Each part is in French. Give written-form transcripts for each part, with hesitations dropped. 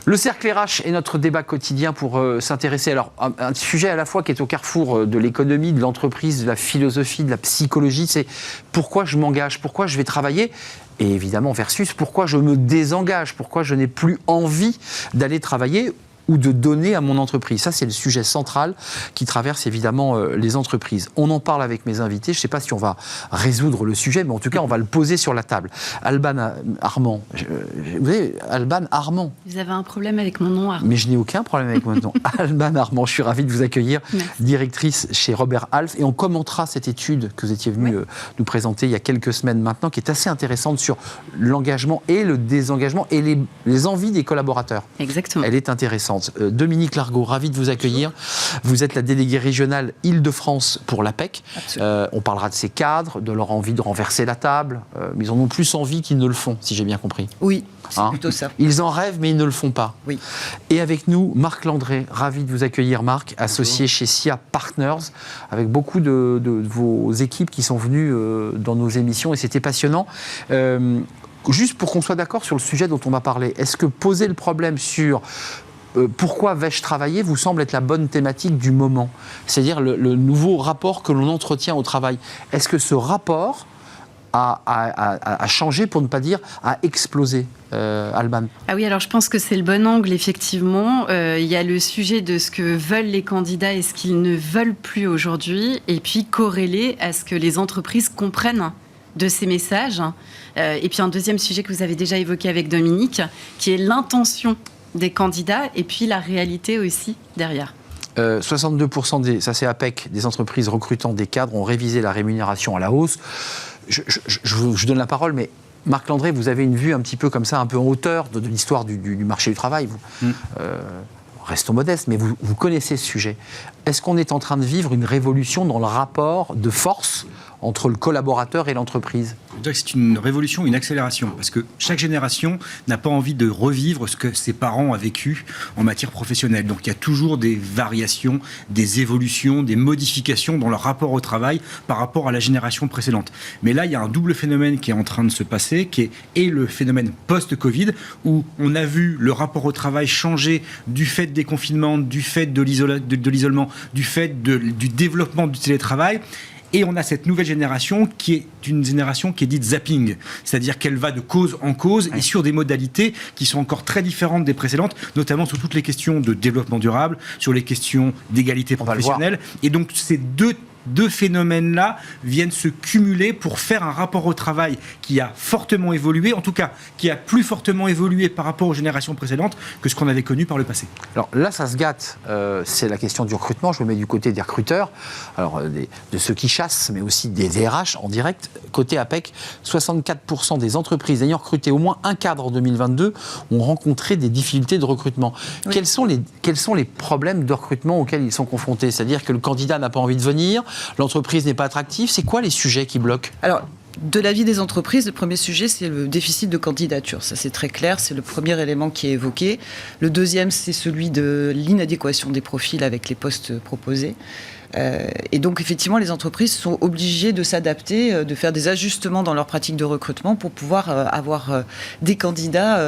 Le cercle RH est notre débat quotidien pour s'intéresser alors un sujet à la fois qui est au carrefour de l'économie, de l'entreprise, de la philosophie, de la psychologie. C'est pourquoi je m'engage, pourquoi je vais travailler. Et évidemment versus pourquoi je me désengage, pourquoi je n'ai plus envie d'aller travailler ou de donner à mon entreprise. Ça, c'est le sujet central qui traverse évidemment les entreprises. On en parle avec mes invités. Je ne sais pas si on va résoudre le sujet, mais en tout cas, on va le poser sur la table. Alban Armand. Vous savez, Alban Armand. Vous avez un problème avec mon nom, Armand. Mais je n'ai aucun problème avec mon nom. Alban Armand, je suis ravi de vous accueillir. Merci. Directrice chez Robert Half. Et on commentera cette étude que vous étiez venu nous présenter il y a quelques semaines maintenant, qui est assez intéressante sur l'engagement et le désengagement et les envies des collaborateurs. Exactement. Elle est intéressante. Dominique Largot, ravi de vous accueillir. Vous êtes la déléguée régionale Île-de-France pour l'APEC. On parlera de ces cadres, de leur envie de renverser la table, mais ils en ont plus envie qu'ils ne le font, si j'ai bien compris. Oui, c'est plutôt ça. Ils en rêvent, mais ils ne le font pas. Oui. Et avec nous, Marc Landré, ravi de vous accueillir, Marc, associé chez SIA Partners, avec beaucoup de vos équipes qui sont venues dans nos émissions, et c'était passionnant. Juste pour qu'on soit d'accord sur le sujet dont on va parler, est-ce que poser le problème sur pourquoi vais-je travailler vous semble être la bonne thématique du moment? C'est-à-dire le nouveau rapport que l'on entretient au travail. Est-ce que ce rapport a changé, pour ne pas dire a explosé, Alban? Ah oui, alors je pense que c'est le bon angle, effectivement. Il y a le sujet de ce que veulent les candidats et ce qu'ils ne veulent plus aujourd'hui, et puis corrélé à ce que les entreprises comprennent de ces messages. Et puis un deuxième sujet que vous avez déjà évoqué avec Dominique, qui est l'intention des candidats et puis la réalité aussi derrière. 62% ça c'est APEC, des entreprises recrutant des cadres ont révisé la rémunération à la hausse. Je donne la parole, mais Marc Landré, vous avez une vue un petit peu comme ça, un peu en hauteur de l'histoire du marché du travail. Restons modestes, mais vous connaissez ce sujet. Est-ce qu'on est en train de vivre une révolution dans le rapport de force entre le collaborateur et l'entreprise? Je dirais que c'est une révolution, une accélération, parce que chaque génération n'a pas envie de revivre ce que ses parents ont vécu en matière professionnelle. Donc il y a toujours des variations, des évolutions, des modifications dans leur rapport au travail par rapport à la génération précédente. Mais là, il y a un double phénomène qui est en train de se passer, qui est le phénomène post-Covid, où on a vu le rapport au travail changer du fait des confinements, du fait de l'isolement, du fait du développement du télétravail. Et on a cette nouvelle génération qui est une génération qui est dite zapping, c'est-à-dire qu'elle va de cause en cause et sur des modalités qui sont encore très différentes des précédentes, notamment sur toutes les questions de développement durable, sur les questions d'égalité professionnelle. Et donc ces deux phénomènes-là viennent se cumuler pour faire un rapport au travail qui a fortement évolué, en tout cas qui a plus fortement évolué par rapport aux générations précédentes que ce qu'on avait connu par le passé. Alors là, ça se gâte, c'est la question du recrutement. Je me mets du côté des recruteurs, alors de ceux qui chassent, mais aussi des DRH en direct. Côté APEC, 64% des entreprises ayant recruté au moins un cadre en 2022 ont rencontré des difficultés de recrutement. Oui. Quels sont les problèmes de recrutement auxquels ils sont confrontés? C'est-à-dire que le candidat n'a pas envie de venir, l'entreprise n'est pas attractive. C'est quoi les sujets qui bloquent? Alors, de l'avis des entreprises, le premier sujet, c'est le déficit de candidature. Ça, c'est très clair, c'est le premier élément qui est évoqué. Le deuxième, c'est celui de l'inadéquation des profils avec les postes proposés. Et donc, effectivement, les entreprises sont obligées de s'adapter, de faire des ajustements dans leur pratique de recrutement pour pouvoir avoir des candidats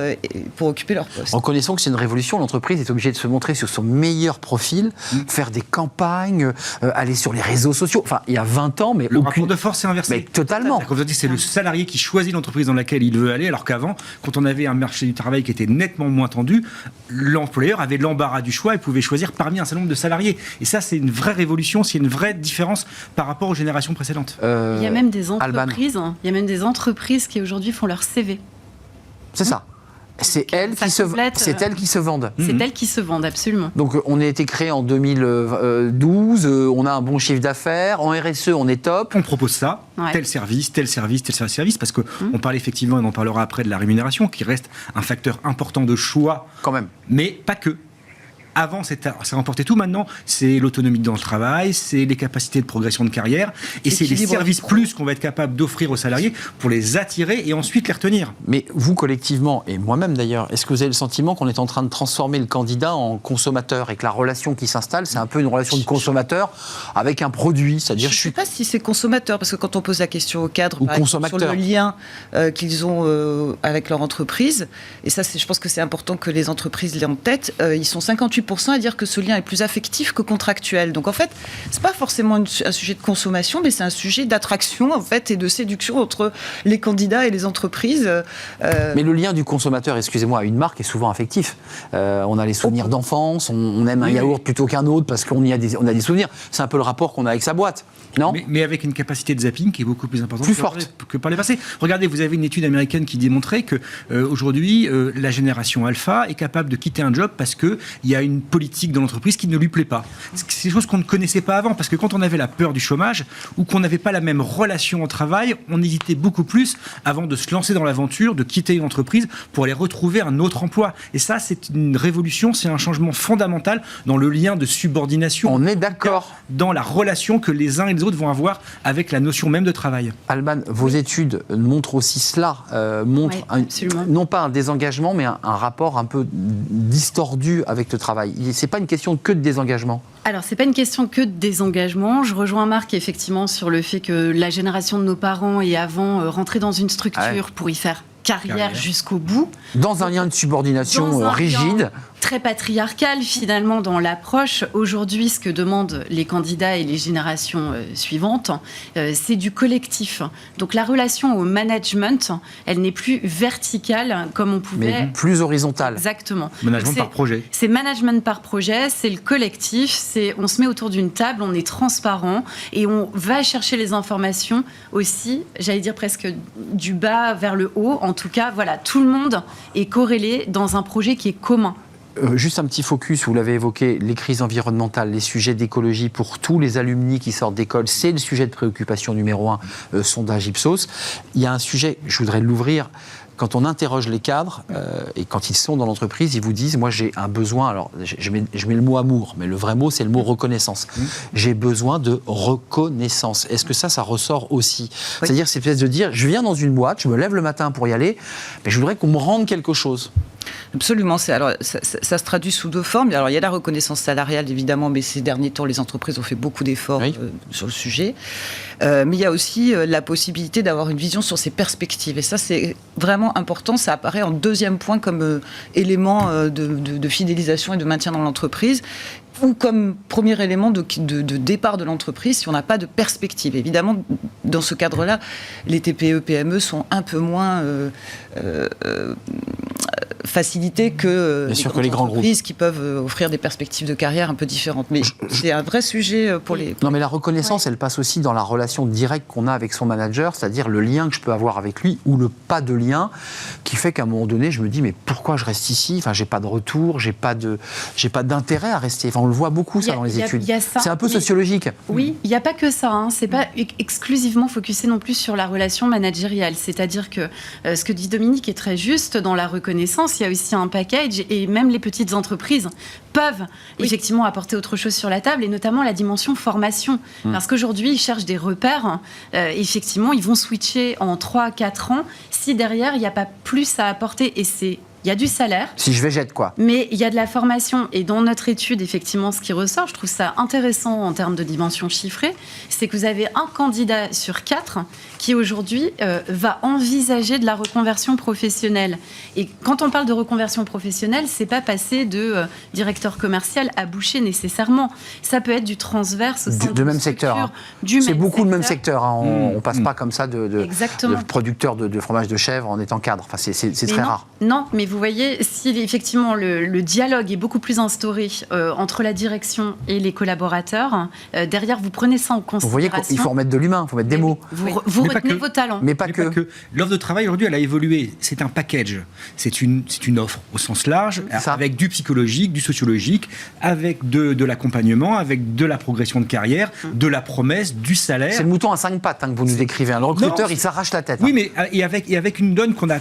pour occuper leur poste. Reconnaissons que c'est une révolution. L'entreprise est obligée de se montrer sur son meilleur profil, faire des campagnes, aller sur les réseaux sociaux. Enfin, il y a 20 ans, mais le rapport de force est inversé. Mais totalement. C'est le salarié qui choisit l'entreprise dans laquelle il veut aller, alors qu'avant, quand on avait un marché du travail qui était nettement moins tendu, l'employeur avait l'embarras du choix et pouvait choisir parmi un certain nombre de salariés. Et ça, c'est une vraie révolution. C'est une vraie différence par rapport aux générations précédentes. Il y a même des entreprises, qui aujourd'hui font leur CV. C'est ça. C'est elles qui se vendent. C'est elles qui se vendent, absolument. Donc on a été créé en 2012, on a un bon chiffre d'affaires, en RSE on est top. On propose ça, tel service, parce qu'on parle effectivement, et on en parlera après, de la rémunération, qui reste un facteur important de choix. Quand même. Mais pas que. Avant, ça remportait tout. Maintenant, c'est l'autonomie dans le travail, c'est les capacités de progression de carrière, et c'est les services plus qu'on va être capable d'offrir aux salariés pour les attirer et ensuite les retenir. Mais vous, collectivement, et moi-même d'ailleurs, est-ce que vous avez le sentiment qu'on est en train de transformer le candidat en consommateur et que la relation qui s'installe, c'est un peu une relation de consommateur avec un produit, c'est-à-dire... Je ne sais pas si c'est consommateur, parce que quand on pose la question au cadre, par exemple, sur le lien qu'ils ont avec leur entreprise, et ça, je pense que c'est important que les entreprises l'aient en tête, ils sont 58% à dire que ce lien est plus affectif que contractuel. Donc en fait, c'est pas forcément un sujet de consommation, mais c'est un sujet d'attraction en fait et de séduction entre les candidats et les entreprises. Mais le lien du consommateur, excusez-moi, à une marque est souvent affectif. On a les souvenirs d'enfance, on aime un yaourt plutôt qu'un autre parce qu'on a des souvenirs. C'est un peu le rapport qu'on a avec sa boîte, non ? Mais avec une capacité de zapping qui est beaucoup plus importante forte que par les passés. Regardez, vous avez une étude américaine qui démontrait que aujourd'hui, la génération alpha est capable de quitter un job parce qu'il y a une politique dans l'entreprise qui ne lui plaît pas. C'est des choses qu'on ne connaissait pas avant, parce que quand on avait la peur du chômage ou qu'on n'avait pas la même relation au travail, on hésitait beaucoup plus avant de se lancer dans l'aventure, de quitter une entreprise pour aller retrouver un autre emploi. Et ça, c'est une révolution, c'est un changement fondamental dans le lien de subordination. On est d'accord. Dans la relation que les uns et les autres vont avoir avec la notion même de travail. Alban, vos études montrent aussi cela, non pas un désengagement, mais un rapport un peu distordu avec le travail. C'est pas une question que de désengagement. Alors, c'est pas une question que de désengagement. Je rejoins Marc, effectivement, sur le fait que la génération de nos parents est avant rentrée dans une structure pour y faire carrière jusqu'au bout. Dans un lien de subordination rigide. Très patriarcal, finalement, dans l'approche. Aujourd'hui, ce que demandent les candidats et les générations suivantes, c'est du collectif. Donc, la relation au management, elle n'est plus verticale comme on pouvait... Mais plus horizontale. Exactement. Management par projet. C'est management par projet, c'est le collectif, on se met autour d'une table, on est transparent et on va chercher les informations aussi, j'allais dire presque du bas vers le haut. En tout cas, voilà, tout le monde est corrélé dans un projet qui est commun. Juste un petit focus, vous l'avez évoqué, les crises environnementales, les sujets d'écologie pour tous les alumni qui sortent d'école, c'est le sujet de préoccupation numéro 1, sondage Ipsos. Il y a un sujet, je voudrais l'ouvrir, quand on interroge les cadres, et quand ils sont dans l'entreprise, ils vous disent, moi j'ai un besoin, alors je mets le mot amour, mais le vrai mot c'est le mot reconnaissance. J'ai besoin de reconnaissance. Est-ce que ça ressort aussi ? Oui. C'est-à-dire, c'est peut-être de dire, je viens dans une boîte, je me lève le matin pour y aller, mais je voudrais qu'on me rende quelque chose. Absolument. Alors, ça se traduit sous deux formes. Alors, il y a la reconnaissance salariale, évidemment, mais ces derniers temps, les entreprises ont fait beaucoup d'efforts sur le sujet. Mais il y a aussi la possibilité d'avoir une vision sur ses perspectives. Et ça, c'est vraiment important. Ça apparaît en deuxième point comme élément de fidélisation et de maintien dans l'entreprise, ou comme premier élément de départ de l'entreprise si on n'a pas de perspective. Évidemment, dans ce cadre-là, les TPE, PME sont un peu moins facilités que les grandes entreprises qui peuvent offrir des perspectives de carrière un peu différentes. Mais c'est un vrai sujet pour les... Non, mais la reconnaissance, elle passe aussi dans la relation directe qu'on a avec son manager, c'est-à-dire le lien que je peux avoir avec lui ou le pas de lien qui fait qu'à un moment donné, je me dis, mais pourquoi je reste ici ? Enfin, j'ai pas de retour, j'ai pas d'intérêt à rester. Enfin, on le voit beaucoup, ça, dans les études. C'est un peu sociologique. Oui, il n'y a pas que ça. Hein. C'est pas exclusivement focusé non plus sur la relation managériale. C'est-à-dire que ce que dit Dominique est très juste. Dans la reconnaissance, il y a aussi un package et même les petites entreprises peuvent effectivement apporter autre chose sur la table et notamment la dimension formation. Parce qu'aujourd'hui, ils cherchent des repères. Effectivement, ils vont switcher en 3-4 ans si derrière, il n'y a pas plus à apporter. Et il y a du salaire. Si je végète, quoi. Mais il y a de la formation. Et dans notre étude, effectivement, ce qui ressort, je trouve ça intéressant en termes de dimension chiffrée, c'est que vous avez un candidat sur 4 qui, aujourd'hui, va envisager de la reconversion professionnelle. Et quand on parle de reconversion professionnelle, c'est pas passer de directeur commercial à boucher nécessairement. Ça peut être du transverse au sein de même secteur. C'est beaucoup le même secteur. Hein. On passe pas comme ça de producteur de fromage de chèvre en étant cadre. Enfin, c'est très rare. Non, mais vous voyez, si effectivement le dialogue est beaucoup plus instauré entre la direction et les collaborateurs, derrière vous prenez ça en considération. Vous voyez qu'il faut remettre de l'humain, il faut mettre des mots. Vous retenez vos talents. Mais pas que. L'offre de travail aujourd'hui, elle a évolué. C'est un package. C'est une offre au sens large, avec du psychologique, du sociologique, avec de l'accompagnement, avec de la progression de carrière, de la promesse, du salaire. C'est le mouton à 5 pattes que vous nous décrivez. Le recruteur, il s'arrache la tête. Oui, mais et avec une donne qu'on a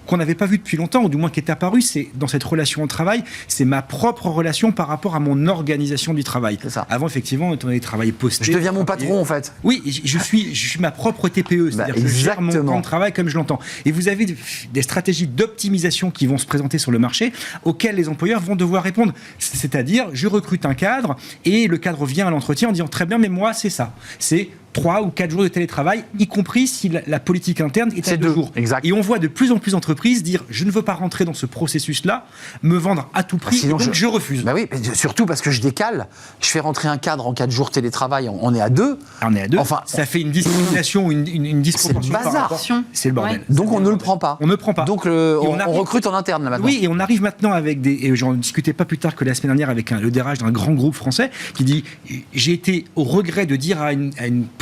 qu'on n'avait pas vu depuis longtemps, ou du moins qui est apparu, c'est dans cette relation au travail, c'est ma propre relation par rapport à mon organisation du travail. C'est ça. Avant, effectivement, on avait travaillé posté. Je deviens mon patron, en fait. Oui, je suis ma propre TPE, c'est-à-dire que je gère mon temps de travail comme je l'entends. Et vous avez des stratégies d'optimisation qui vont se présenter sur le marché, auxquelles les employeurs vont devoir répondre. C'est-à-dire, je recrute un cadre, et le cadre vient à l'entretien en disant, très bien, mais moi, c'est ça. C'est 3 ou 4 jours de télétravail, y compris si la politique interne est à 2 jours. Exact. Et on voit de plus en plus d'entreprises dire « je ne veux pas rentrer dans ce processus-là, me vendre à tout prix, sinon donc je refuse ». Bah oui, surtout parce que je décale. Je fais rentrer un cadre en 4 jours télétravail, on est à 2. On est à 2, enfin, ça fait une discrimination, une disproportion. C'est le bazar. C'est le bordel. Ouais. Donc on ne le prend pas. On ne le prend pas. Donc on recrute en interne là maintenant. Oui, et on arrive maintenant avec et j'en discutais pas plus tard que la semaine dernière avec le DRH d'un grand groupe français qui dit « j'ai été au regret de dire à une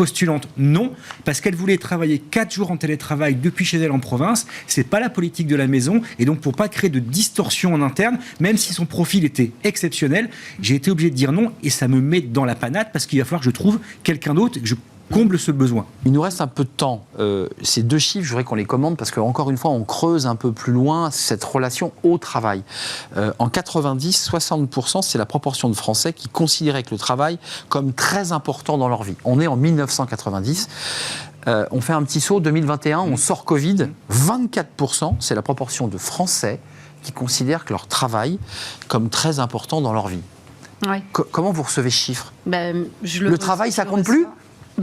postulante non, parce qu'elle voulait travailler 4 jours en télétravail depuis chez elle en province, c'est pas la politique de la maison, et donc pour pas créer de distorsion en interne, même si son profil était exceptionnel, j'ai été obligé de dire non, et ça me met dans la panade, parce qu'il va falloir que je trouve quelqu'un d'autre, et que je comble ce besoin. Il nous reste un peu de temps. Ces 2 chiffres, je voudrais qu'on les commande parce qu'encore une fois, on creuse un peu plus loin cette relation au travail. En 90, 60%, c'est la proportion de Français qui considéraient que le travail comme très important dans leur vie. On est en 1990. On fait un petit saut, 2021, on sort Covid. 24%, c'est la proportion de Français qui considèrent que leur travail comme très important dans leur vie. Ouais. Comment vous recevez ce chiffre ? Le travail, ça compte plus ?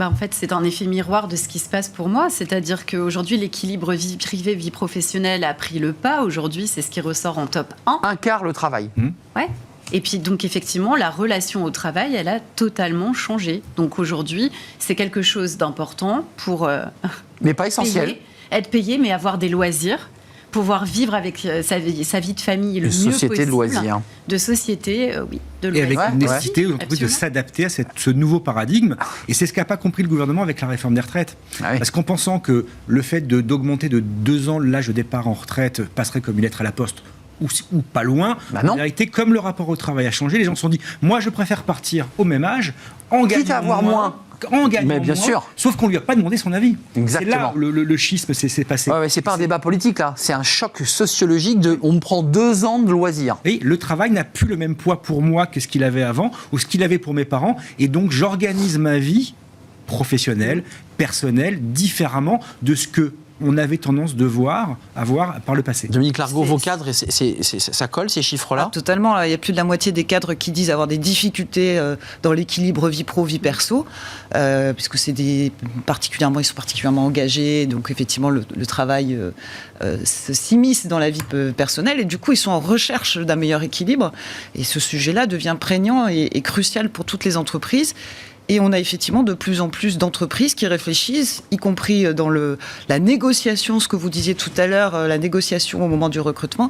En fait, c'est un effet miroir de ce qui se passe pour moi. C'est-à-dire qu'aujourd'hui, l'équilibre vie privée, vie professionnelle a pris le pas. Aujourd'hui, c'est ce qui ressort en top 1. Un quart le travail. Ouais. Et puis, donc, effectivement, la relation au travail, elle a totalement changé. Donc, aujourd'hui, c'est quelque chose d'important pour... mais pas essentiel. Être payé, mais avoir des loisirs. Pouvoir vivre avec sa vie de famille le mieux possible. Société de loisirs. De société, oui. De et avec une nécessité aux entreprises de Absolument. s'adapter à ce nouveau paradigme. Et c'est ce qu'a pas compris le gouvernement avec la réforme des retraites. Ah oui. Parce qu'en pensant que le fait d'augmenter de 2 ans l'âge de départ en retraite passerait comme une lettre à la poste, ou pas loin, en réalité, comme le rapport au travail a changé, les gens se sont dit, moi je préfère partir au même âge, en Quitte gagnant à avoir moins. En gagnant Mais bien moins, sûr. Sauf qu'on lui a pas demandé son avis. Exactement. C'est là le schisme s'est passé. Ouais, c'est pas un débat politique là, c'est un choc sociologique on me prend 2 ans de loisirs. Et le travail n'a plus le même poids pour moi que ce qu'il avait avant ou ce qu'il avait pour mes parents, et donc j'organise ma vie professionnelle, personnelle, différemment de ce que on avait tendance de avoir par le passé. Dominique Largot, vos cadres, ça colle ces chiffres-là ? Totalement. Il y a plus de la moitié des cadres qui disent avoir des difficultés dans l'équilibre vie pro, vie perso, puisque ils sont particulièrement engagés, donc effectivement le travail s'immisce dans la vie personnelle, et du coup ils sont en recherche d'un meilleur équilibre, et ce sujet-là devient prégnant et crucial pour toutes les entreprises. Et on a effectivement de plus en plus d'entreprises qui réfléchissent, y compris dans la négociation, ce que vous disiez tout à l'heure, la négociation au moment du recrutement,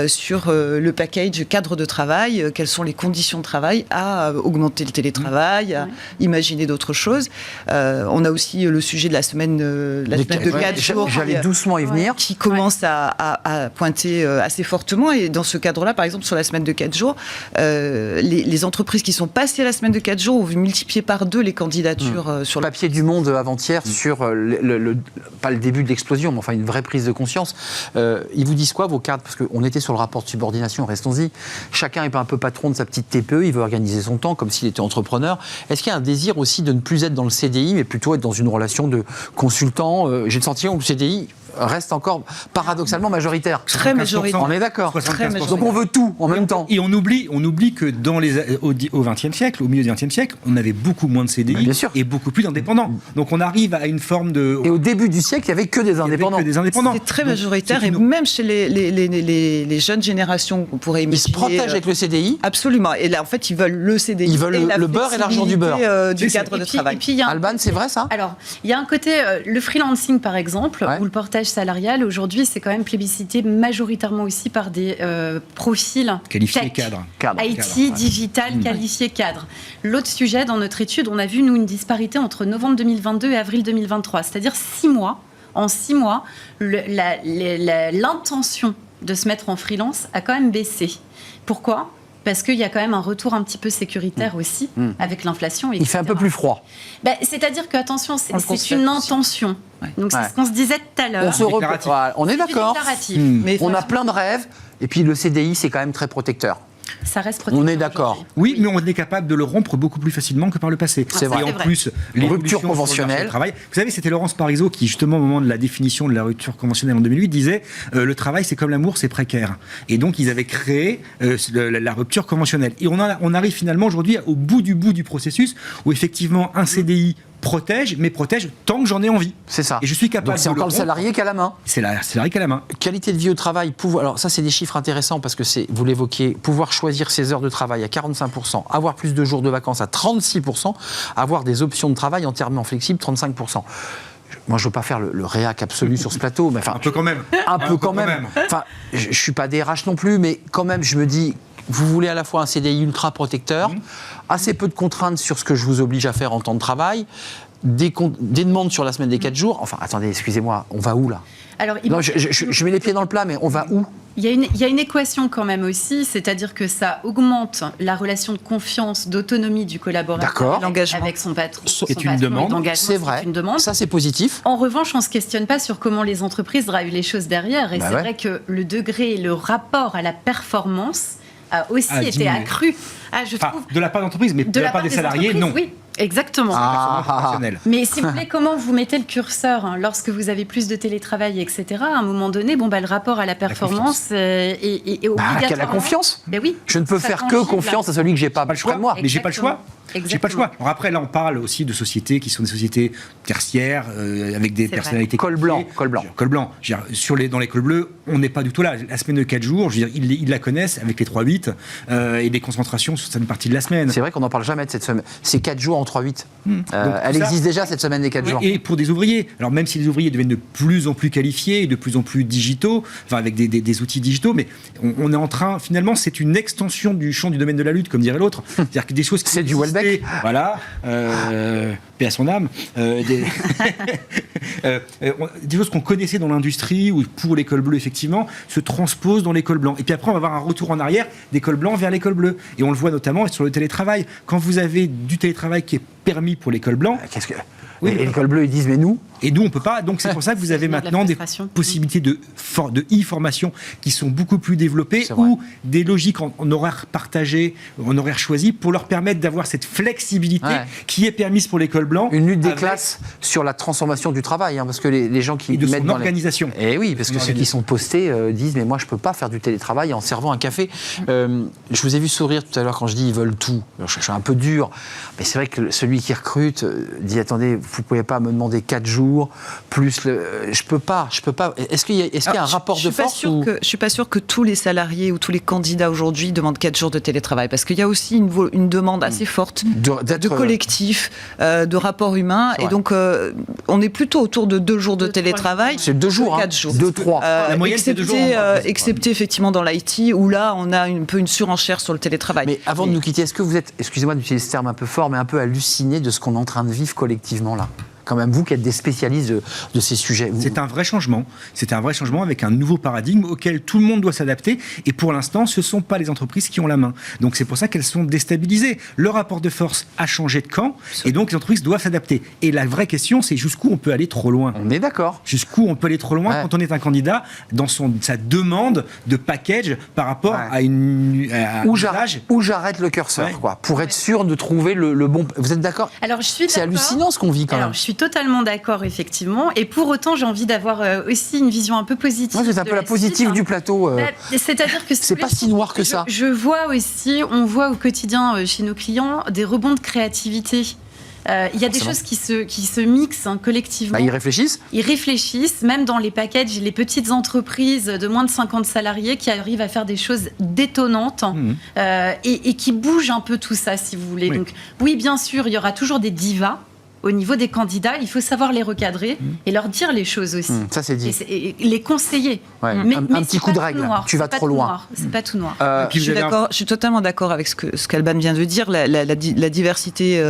sur le package cadre de travail, quelles sont les conditions de travail, à augmenter le télétravail, à imaginer d'autres choses. On a aussi le sujet de la semaine de 4 jours. J'allais doucement y venir. Qui commence à pointer assez fortement. Et dans ce cadre-là, par exemple, sur la semaine de 4 jours, les entreprises qui sont passées à la semaine de 4 jours ont vu multiplier par 2 les candidatures sur le papier du Monde avant-hier sur pas le début de l'explosion, mais enfin une vraie prise de conscience. Ils vous disent quoi, vos cadres ? Parce qu'on était sur le rapport de subordination, restons-y. Chacun est un peu patron de sa petite TPE, il veut organiser son temps comme s'il était entrepreneur. Est-ce qu'il y a un désir aussi de ne plus être dans le CDI, mais plutôt être dans une relation de consultant ? J'ai le sentiment que le CDI reste encore paradoxalement majoritaire. Très majoritaire. On est d'accord. Très majoritaire. Donc on veut tout en même temps. Et on oublie que au XXe siècle, au milieu du XXe siècle, on avait beaucoup moins de CDI et beaucoup plus d'indépendants. Donc on arrive à une forme de... Et au début du siècle, il n'y avait que des indépendants. C'est très majoritaire, et même chez les jeunes générations, on pourrait imaginer... Ils se protègent avec le CDI. Absolument. Et là, en fait, ils veulent le CDI. Ils veulent le beurre et l'argent du beurre. Du cadre de travail. Alban, c'est vrai ça ? Alors, il y a un côté, le freelancing par exemple, ou le portage salarial, aujourd'hui, c'est quand même plébiscité majoritairement aussi par des profils qualifiés tech, cadres. IT, digital, qualifiés cadres. L'autre sujet, dans notre étude, on a vu, nous, une disparité entre novembre 2022 et avril 2023. C'est-à-dire 6 mois. En 6 mois, l'intention de se mettre en freelance a quand même baissé. Pourquoi ? parce qu'il y a quand même un retour un petit peu sécuritaire aussi, avec l'inflation. Il fait un peu plus froid. C'est-à-dire que, attention, c'est constate une aussi. intention. Ouais. Donc, c'est ce qu'on se disait tout à l'heure. On se déclaratif. voilà, on est C'est du d'accord. déclaratif. Mais On a plein de rêves. Et puis le CDI, c'est quand même très protecteur. Ça reste protecteur. On est d'accord. aujourd'hui. Oui, mais on est capable de le rompre beaucoup plus facilement que par le passé. C'est vrai. Et en C'est vrai. plus, l'évolution Rupture sur le marché conventionnelle. du travail. Vous savez, c'était Laurence Parisot qui, justement, au moment de la définition de la rupture conventionnelle en 2008, disait le travail, c'est comme l'amour, c'est précaire. Et donc, ils avaient créé la rupture conventionnelle. Et on arrive finalement aujourd'hui au bout du processus où, effectivement, un CDI protège, mais protège tant que j'en ai envie. C'est ça. Et je suis capable Donc c'est de le encore le rompre. salarié qui a la main. C'est la salarié qui a la main. Qualité de vie au travail, pouvoir. Alors ça, c'est des chiffres intéressants parce que vous l'évoquiez, pouvoir choisir ses heures de travail à 45%, avoir plus de jours de vacances à 36%, avoir des options de travail entièrement flexibles 35%. Moi, je ne veux pas faire le réac absolu sur ce plateau, mais enfin, Un peu quand même. un peu quand même. Enfin, je ne suis pas DRH non plus, mais quand même, je me dis, vous voulez à la fois un CDI ultra protecteur, assez peu de contraintes sur ce que je vous oblige à faire en temps de travail, des demandes sur la semaine des 4 jours. Enfin, attendez, excusez-moi, on va où là? Alors, Non, je mets les pieds dans le plat, mais on va où? il y a une équation quand même aussi, c'est-à-dire que ça augmente la relation de confiance, d'autonomie du collaborateur D'accord. L'engagement. avec son patron. C'est son une patron et demande. d'engagement, C'est vrai. une demande. Ça, c'est positif. En revanche, on ne se questionne pas sur comment les entreprises drivent les choses derrière. Et Bah c'est ouais. vrai que le degré et le rapport à la performance a aussi A été diminué. accru. Je Enfin, trouve. de la part d'entreprise, mais de la part des salariés, non. Oui, exactement. Professionnel. Mais si vous voulez, comment vous mettez le curseur lorsque vous avez plus de télétravail, etc. À un moment donné, le rapport à la performance est obligatoire. Qu'à la confiance. Ben oui. Je ne peux Ça faire que tangible. confiance à celui que j'ai pas Pas le choix. près de moi. Mais j'ai pas le choix. Exactement. J'ai pas le choix. Alors après, là, on parle aussi de sociétés qui sont des sociétés tertiaires, avec des C'est personnalités. Col blanc, qualifiées. col blanc. Col blanc. Je veux dire, dans les cols bleus, on n'est pas du tout là. La semaine de 4 jours, je veux dire, ils la connaissent avec les 3-8 et des concentrations sur certaines parties de la semaine. C'est vrai qu'on n'en parle jamais de cette semaine. C'est 4 jours en 3-8. Donc, Elle ça- existe déjà, cette semaine des 4 jours. Et pour des ouvriers. Alors même si les ouvriers deviennent de plus en plus qualifiés, de plus en plus digitaux, enfin avec des outils digitaux, mais on est en train, finalement, c'est une extension du champ du domaine de la lutte, comme dirait l'autre. C'est-à-dire que des choses qui C'est du existaient, Welbeck. Voilà, paix à son âme. Des choses qu'on connaissait dans l'industrie ou pour les cols bleus, effectivement, se transposent dans les cols blancs. Et puis après, on va avoir un retour en arrière des cols blancs vers les cols bleus. Et on le voit notamment sur le télétravail. Quand vous avez du télétravail qui est permis pour les cols blancs, Qu'est-ce que... Oui, et mais- les cols bleus, ils disent, mais nous, et nous, on peut pas. Donc, c'est pour ça que vous avez vient de la maintenant des frustration. possibilités de e-formation qui sont beaucoup plus développées C'est vrai. ou des logiques en horaire partagé, en horaire choisi pour leur permettre d'avoir cette flexibilité Ouais. qui est permise pour les cols blancs. une lutte des avec- classes sur la transformation du travail, parce que les gens qui Et de son mettent dans les... organisation. Eh oui, parce que ceux qui sont postés disent, mais moi, je peux pas faire du télétravail en servant un café. Je vous ai vu sourire tout à l'heure quand je dis, ils veulent tout. Alors, je suis un peu dur, mais c'est vrai que celui qui recrute dit, attendez, vous pouvez pas me demander 4 jours, plus le... je peux pas. Est-ce qu'il y a un rapport de force ou... Je suis pas sûre que tous les salariés ou tous les candidats aujourd'hui demandent 4 jours de télétravail, parce qu'il y a aussi une demande assez forte de collectif, de rapport humain, C'est et vrai. donc on est plutôt autour de 2 jours de 2-3 télétravail. C'est 2 jours, 4 jours. 2, 3. La moyenne, c'est 2 jours en mois. Excepté effectivement dans l'IT, où là on a un peu une surenchère sur le télétravail. Mais avant de nous quitter, est-ce que vous êtes, excusez-moi d'utiliser ce terme un peu fort, mais un peu halluciné de ce qu'on est en train de vivre collectivement là? Quand même, vous qui êtes des spécialistes de ces sujets. C'est un vrai changement. C'est un vrai changement avec un nouveau paradigme auquel tout le monde doit s'adapter. Et pour l'instant, ce ne sont pas les entreprises qui ont la main. Donc c'est pour ça qu'elles sont déstabilisées. Le rapport de force a changé de camp. Et donc les entreprises doivent s'adapter. Et la vraie question, c'est jusqu'où on peut aller trop loin. On est d'accord. Jusqu'où on peut aller trop loin Ouais. quand on est un candidat dans sa demande de package par rapport Ouais. à une à un Où usage. j'arrête le curseur, Ouais. quoi, pour être sûr de trouver le bon. Vous êtes d'accord? Alors, je suis C'est d'accord. hallucinant ce qu'on vit quand Alors, même. je suis totalement d'accord, effectivement. Et pour autant, j'ai envie d'avoir aussi une vision un peu positive. Moi, c'est un de peu la positive suite. du plateau. C'est-à-dire que C'est pas si noir que ça. On voit au quotidien chez nos clients des rebonds de créativité. Il y a des Forcément. choses qui se mixent collectivement. Ils réfléchissent. Ils réfléchissent, même dans les packages, les petites entreprises de moins de 50 salariés qui arrivent à faire des choses détonnantes et qui bougent un peu tout ça, si vous voulez. Oui. Donc, oui, bien sûr, il y aura toujours des divas. au niveau des candidats, il faut savoir les recadrer et leur dire les choses aussi. Ça, c'est dit. Et les conseiller. Ouais. Mais Un c'est petit coup pas de tout règle. noir, Tu vas c'est pas trop tout loin. noir, c'est pas tout noir. Je suis totalement d'accord avec ce qu'Alban vient de dire. La diversité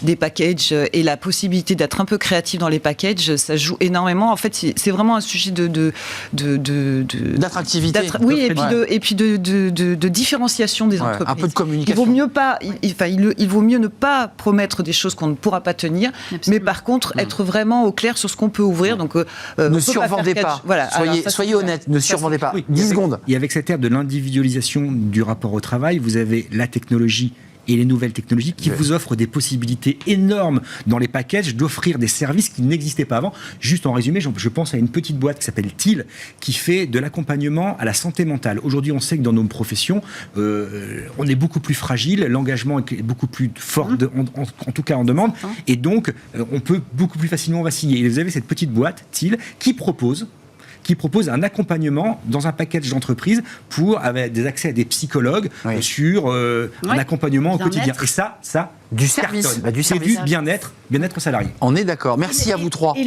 des packages et la possibilité d'être un peu créatif dans les packages, ça joue énormément. En fait, c'est vraiment un sujet d'attractivité. Oui, et puis de différenciation des entreprises. Un peu de communication. Il vaut mieux ne pas promettre des choses qu'on ne pourra pas tenir, mais par contre être vraiment au clair sur ce qu'on peut ouvrir. Donc, ne survendez pas. Voilà. Soyez honnête, ne survendez pas. 10 secondes. Et avec cette ère de l'individualisation du rapport au travail, vous avez la technologie et les nouvelles technologies qui vous offrent des possibilités énormes dans les packages d'offrir des services qui n'existaient pas avant. Juste en résumé, je pense à une petite boîte qui s'appelle TIL qui fait de l'accompagnement à la santé mentale. Aujourd'hui, on sait que dans nos professions, on est beaucoup plus fragile, l'engagement est beaucoup plus fort, en tout cas en demande, et donc on peut beaucoup plus facilement vaciller. Et vous avez cette petite boîte, TIL, qui propose un accompagnement dans un package d'entreprise avec des accès à des psychologues sur un accompagnement au quotidien. Et ça du service, c'est du bien-être salarié. On est d'accord. Merci à vous trois. Et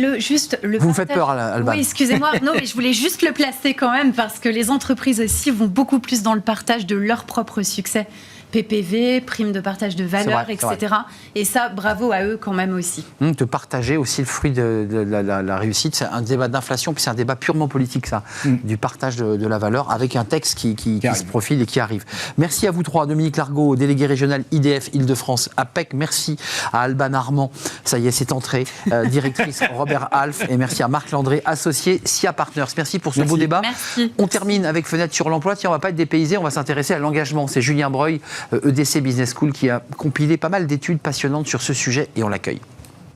vous me faites peur, Alban. Oui, excusez-moi. Non, mais je voulais juste le placer quand même parce que les entreprises aussi vont beaucoup plus dans le partage de leur propre succès. PPV, prime de partage de valeur, etc. Et ça, bravo à eux quand même aussi. De partager aussi le fruit de la réussite. C'est un débat d'inflation, puis c'est un débat purement politique, ça, du partage de la valeur, avec un texte qui se profile et qui arrive. Merci à vous trois. Dominique Largot, délégué régional IDF Île-de-France, APEC. Merci à Alban Armand, ça y est, c'est entré, directrice Robert Half. Et merci à Marc Landré, associé SIA Partners. Merci pour ce beau débat. Merci. On termine avec Fenêtre sur l'emploi. Tiens, on ne va pas être dépaysé, on va s'intéresser à l'engagement. C'est Julien Breuil, EDC Business School, qui a compilé pas mal d'études passionnantes sur ce sujet et on l'accueille.